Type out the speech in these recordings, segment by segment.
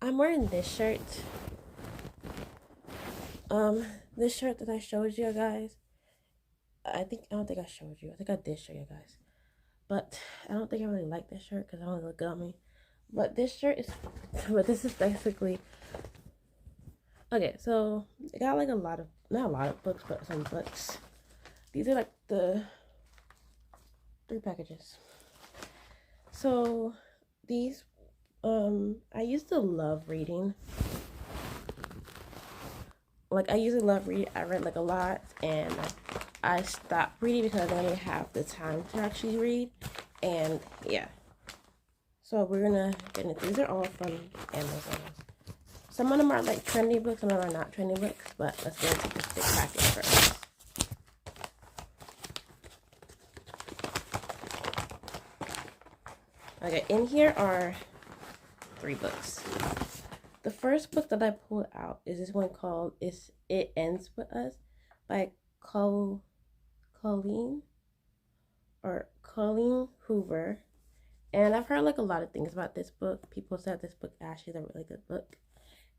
I'm wearing this shirt. This shirt that I showed you guys. I don't think I showed you. I think I did show you guys. But I don't think I really like this shirt because I don't look good on me. But this shirt is, but this is basically, okay, so I got like not a lot of books, but some books. These are like the 3 packages. So these, I used to love reading. Like I used to love reading. I read like a lot, and I stopped reading because I didn't have the time to actually read. And yeah, so we're gonna get into these. Are all from Amazon. Some of them are like trendy books, some of them are not trendy books. But let's get into this big package first. Okay, in here are 3 books. The first book that I pulled out is this one called It Ends With Us by Colleen Hoover. And I've heard like a lot of things about this book. People said this book actually is a really good book.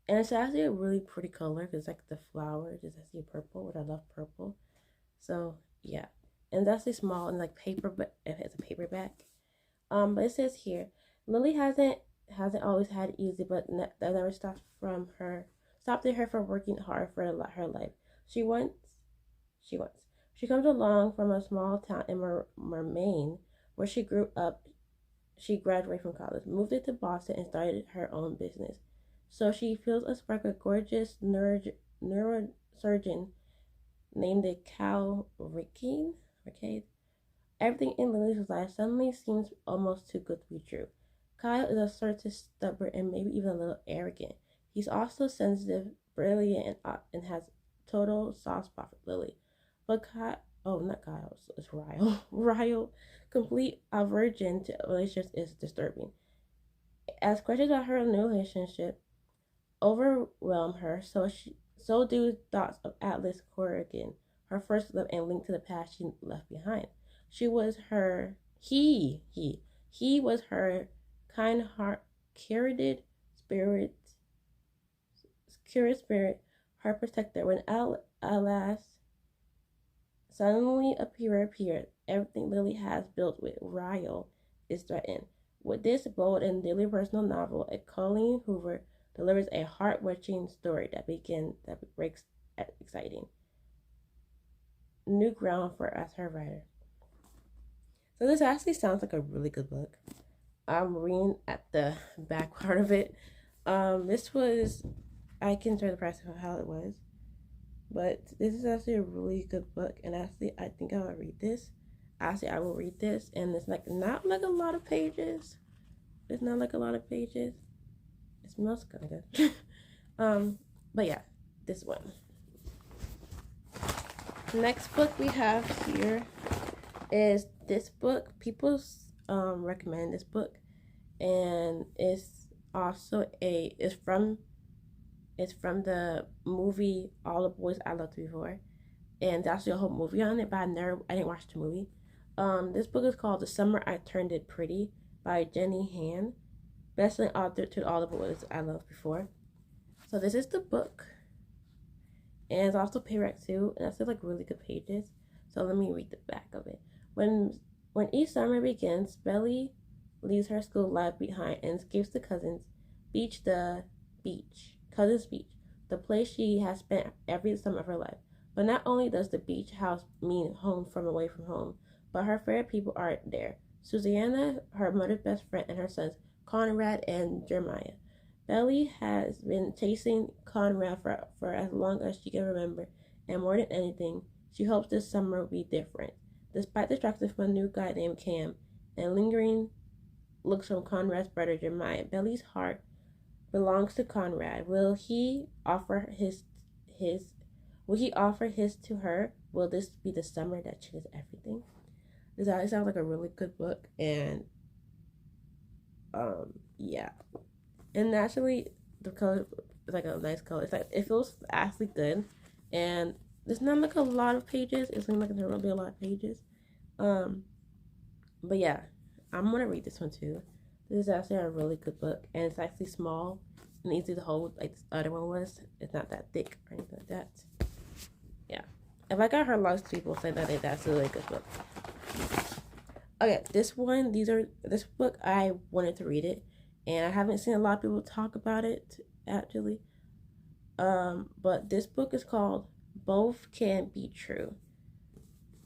And it's actually a really pretty color because like the flowers is actually purple, which I love purple. So yeah. And it's actually small and like paper, but it has a paperback. But it says here, Lily hasn't always had it easy, but that never stopped her from working hard for her life. She comes along from a small town in Maine, where she grew up. She graduated from college, moved into Boston, and started her own business. So she feels a spark of gorgeous neurosurgeon named Cal Ricking. Everything in Lily's life suddenly seems almost too good to be true. Kyle is assertive, stubborn, and maybe even a little arrogant. He's also sensitive, brilliant, and has total soft spot for Lily. But not Kyle, it's Ryle. Ryle, complete aversion to relationships is disturbing. As questions about her new relationship overwhelm her, so do thoughts of Atlas Corrigan, her first love and linked to the past she left behind. He was her kind heart, curated spirit, her protector. When Alas suddenly appeared, everything Lily has built with Ryle is threatened. With this bold and daily personal novel, Colleen Hoover delivers a heart-wrenching story that breaks exciting new ground for as her writer. So this actually sounds like a really good book. I'm reading at the back part of it. This was, I can tell the price of how it was, but this is actually a really good book, and actually I think I will read this. I will read this, and it's like not like a lot of pages. It's not like a lot of pages. It smells kind of good. But yeah, this one. Next book we have here is this book. People recommend this book, and it's also it's from the movie All the Boys I Loved Before, and there's actually a whole movie on it, but I didn't watch the movie. This book is called The Summer I Turned It Pretty by Jenny Han, best-selling author to All the Boys I Loved Before. So this is the book, and it's also paperback too, and that's like really good pages. So let me read the back of it. When each summer begins, Belly leaves her school life behind and escapes to Cousins Beach, the place she has spent every summer of her life. But not only does the beach house mean home from away from home, but her favorite people are there. Susanna, her mother's best friend, and her sons, Conrad and Jeremiah. Belly has been chasing Conrad for as long as she can remember, and more than anything, she hopes this summer will be different. Despite distractions from a new guy named Cam and lingering looks from Conrad's brother Jeremiah, Belly's heart belongs to Conrad. Will he offer his to her? Will this be the summer that changes everything? This actually sounds like a really good book, and yeah. And naturally the color is like a nice color. It's like it feels actually good, and there's not like a lot of pages. It seems like there will be a lot of pages. But yeah, I'm gonna read this one too. This is actually a really good book, and it's actually small, and easy to hold like this other one was. It's not that thick or anything like that. Yeah. If I got heard lots of people say that that's a really good book. Okay, this book I wanted to read it, and I haven't seen a lot of people talk about it actually. But this book is called Both Can Be True.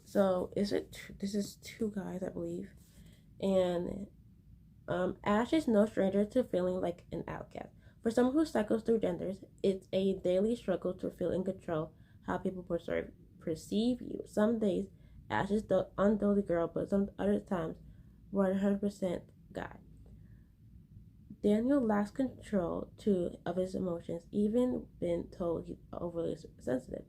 So this is two guys, I believe, and Ash is no stranger to feeling like an outcast. For someone who cycles through genders, it's a daily struggle to feel in control how people perceive you. Some days, Ash is the undoly girl, but some other times, 100% guy. Daniel lacks control, too, of his emotions, even been told he's overly sensitive.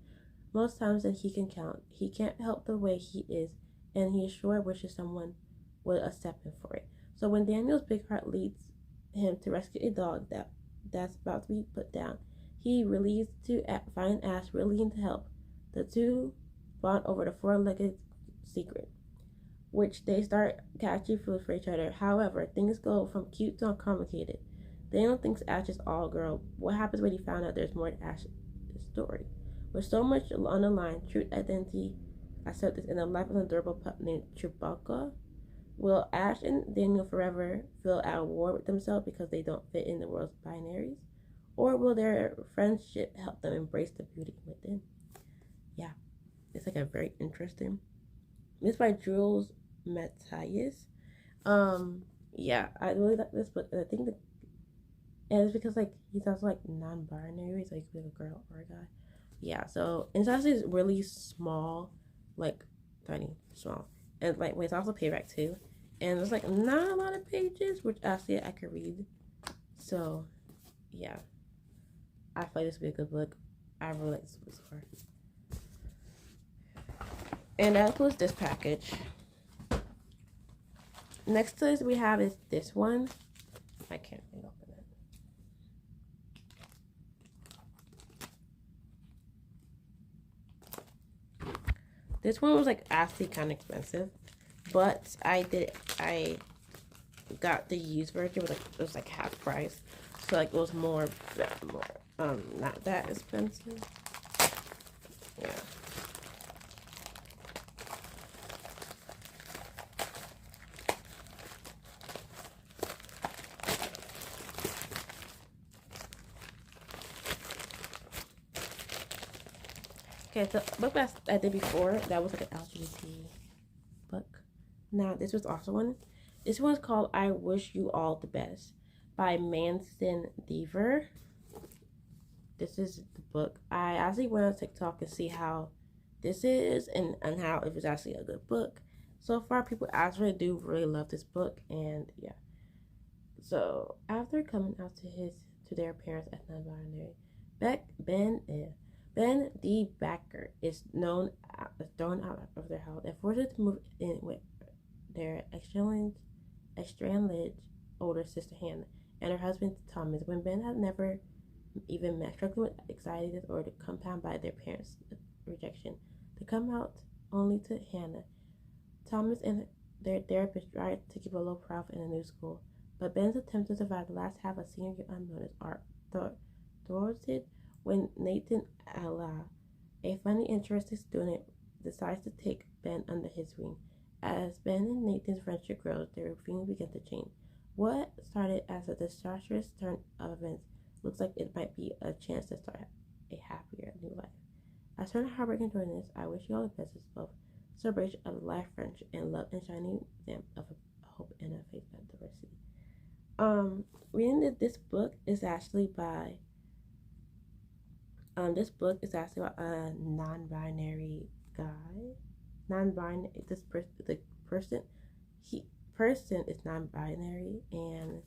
Most times that he can count, he can't help the way he is, and he sure wishes someone would accept him for it. So when Daniel's big heart leads him to rescue a dog that's about to be put down, he relies to find Ash willing to help. The two bond over the four-legged secret, which they start catching feelings for each other. However, things go from cute to uncomplicated. Daniel thinks Ash is all girl. What happens when he found out there's more to Ash's story? With so much on the line, truth, identity, acceptance, and the life of an adorable pup named Chewbacca, will Ash and Daniel forever feel at war with themselves because they don't fit in the world's binaries? Or will their friendship help them embrace the beauty within? Yeah, it's like a very interesting. It's by Jules Matthias. Yeah, I really like this book. And I think and it's because like he's also like non-binary, so he could be a girl or a guy. Yeah, so and it's actually really small, like tiny, small, and like it's also paperback too, and there's like not a lot of pages, which actually I could read. So, yeah, I feel like this would be a good book. I really like this book so far. And that includes this package. Next to this we have is this one. I can't really open it. This one was like actually kind of expensive, but I got the used version. It was like half price, so like it was more not that expensive. Yeah. Okay, so the book that I did before, that was like an LGBT book. Now, this was also one. This one's called I Wish You All the Best by Manson Deaver. This is the book. I actually went on TikTok and see how this is and how it was actually a good book. So far, people actually do really love this book, and yeah. So, after coming out to their parents as non-binary, Ben D. Backer is thrown out of their house and forced to move in with their estranged older sister Hannah and her husband Thomas. When Ben had never even met, struggling with anxiety disorder compounded by their parents' rejection, to come out only to Hannah. Thomas and their therapist tried to keep a low profile in a new school, but Ben's attempt to survive the last half of senior year unnoticed are thwarted when Nathan Allah, a funny, interesting student, decides to take Ben under his wing. As Ben and Nathan's friendship grows, their routine begins to change. What started as a disastrous turn of events looks like it might be a chance to start a happier new life. As for heartbreaking join this, I wish you all the best of celebration of life, friendship, and love, and shining them of hope and a faith of diversity. Reading this book is actually by this book is actually about a non-binary guy. Non-binary. The person is non-binary, and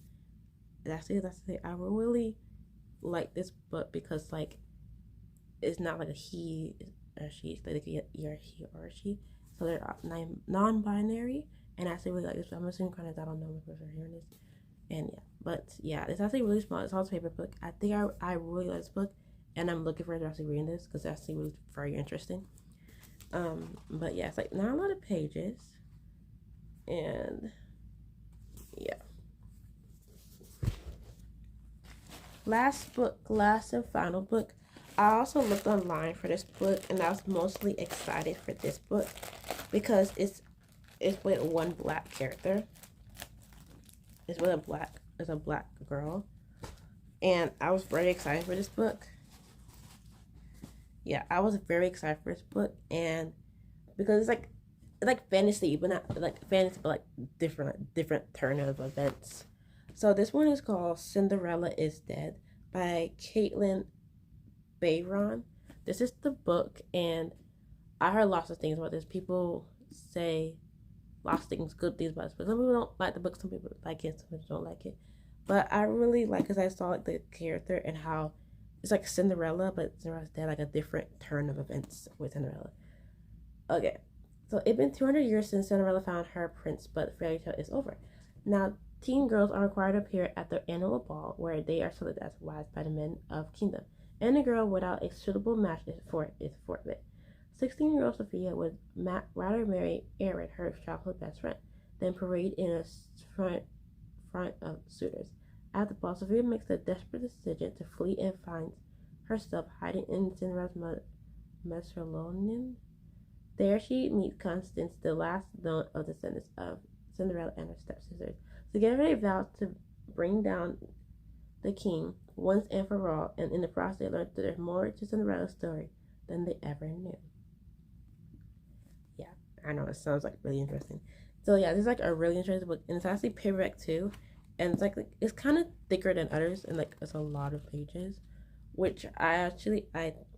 that's it. I really like this book because like it's not like a he or she. It's like you're he or she. So they're non-binary, and I actually really like this. I'm assuming kind of I don't know if you're hearing this, and yeah, but yeah, it's actually really small. It's also a paper book. I think I really like this book. And I'm looking forward to actually reading this because it's actually really very interesting. But yeah, it's like not a lot of pages. And yeah. last and final book. I also looked online for this book, and I was mostly excited for this book because it's with one black character. It's with a black girl, and I was very excited for this book. Yeah, I was very excited for this book, and because it's like fantasy, but not like fantasy, but like different turn of events. So this one is called Cinderella Is Dead by Caitlin Bayron. This is the book, and I heard lots of things about this. People say lots of things, good things about this book. Some people don't like the book, some people like it, some people don't like it. But I really like because I saw like the character and how it's like Cinderella, but Cinderella's dead, like a different turn of events with Cinderella. Okay, so it's been 200 years since Cinderella found her prince, but the fairy tale is over. Now, teen girls are required to appear at their annual ball, where they are selected as wives by the men of kingdom. Any girl without a suitable match is forfeit. 16-year-old Sophia would rather marry Aaron, her childhood best friend, than parade in a front of suitors. At the ball, Sophia makes the desperate decision to flee and finds herself hiding in Cinderella's Messalonian. There she meets Constance, the last known of the descendants of Cinderella and her stepsisters. Together they vow to bring down the king once and for all, and in the process they learn that there's more to Cinderella's story than they ever knew. Yeah, I know, it sounds like really interesting. So yeah, this is like a really interesting book, and it's actually paperback too, and it's like it's kind of thicker than others, and like it's a lot of pages, which I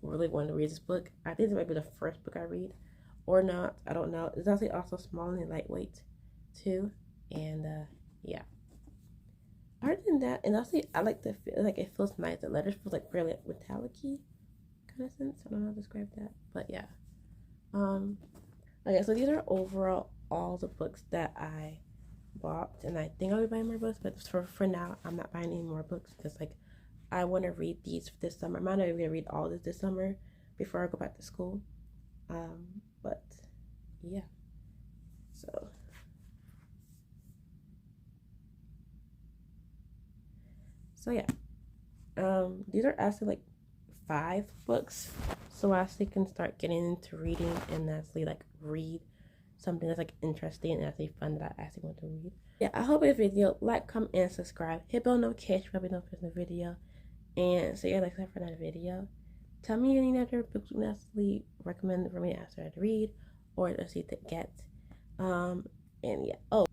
really want to read this book. I think this might be the first book I read, or not. I don't know. It's actually also small and lightweight too, and yeah. Other than that, and also I like the feel, like it feels nice. The letters feel like really metallic-y kind of sense. I don't know how to describe that, but yeah. Okay, so these are overall all the books that I bought, and I think I'll be buying more books, but for now, I'm not buying any more books because like I want to read these this summer. I'm not even gonna read all this summer before I go back to school. But yeah, so yeah. These are actually like 5 books, so I actually can start getting into reading and actually like read something that's like interesting and actually fun that I actually want to read. Yeah, I hope this video, like, comment, and subscribe. Hit bell notification for notification of the video, and so yeah, next time for another video. Tell me any other books you actually recommend for me to read or to see to get. And yeah. Oh.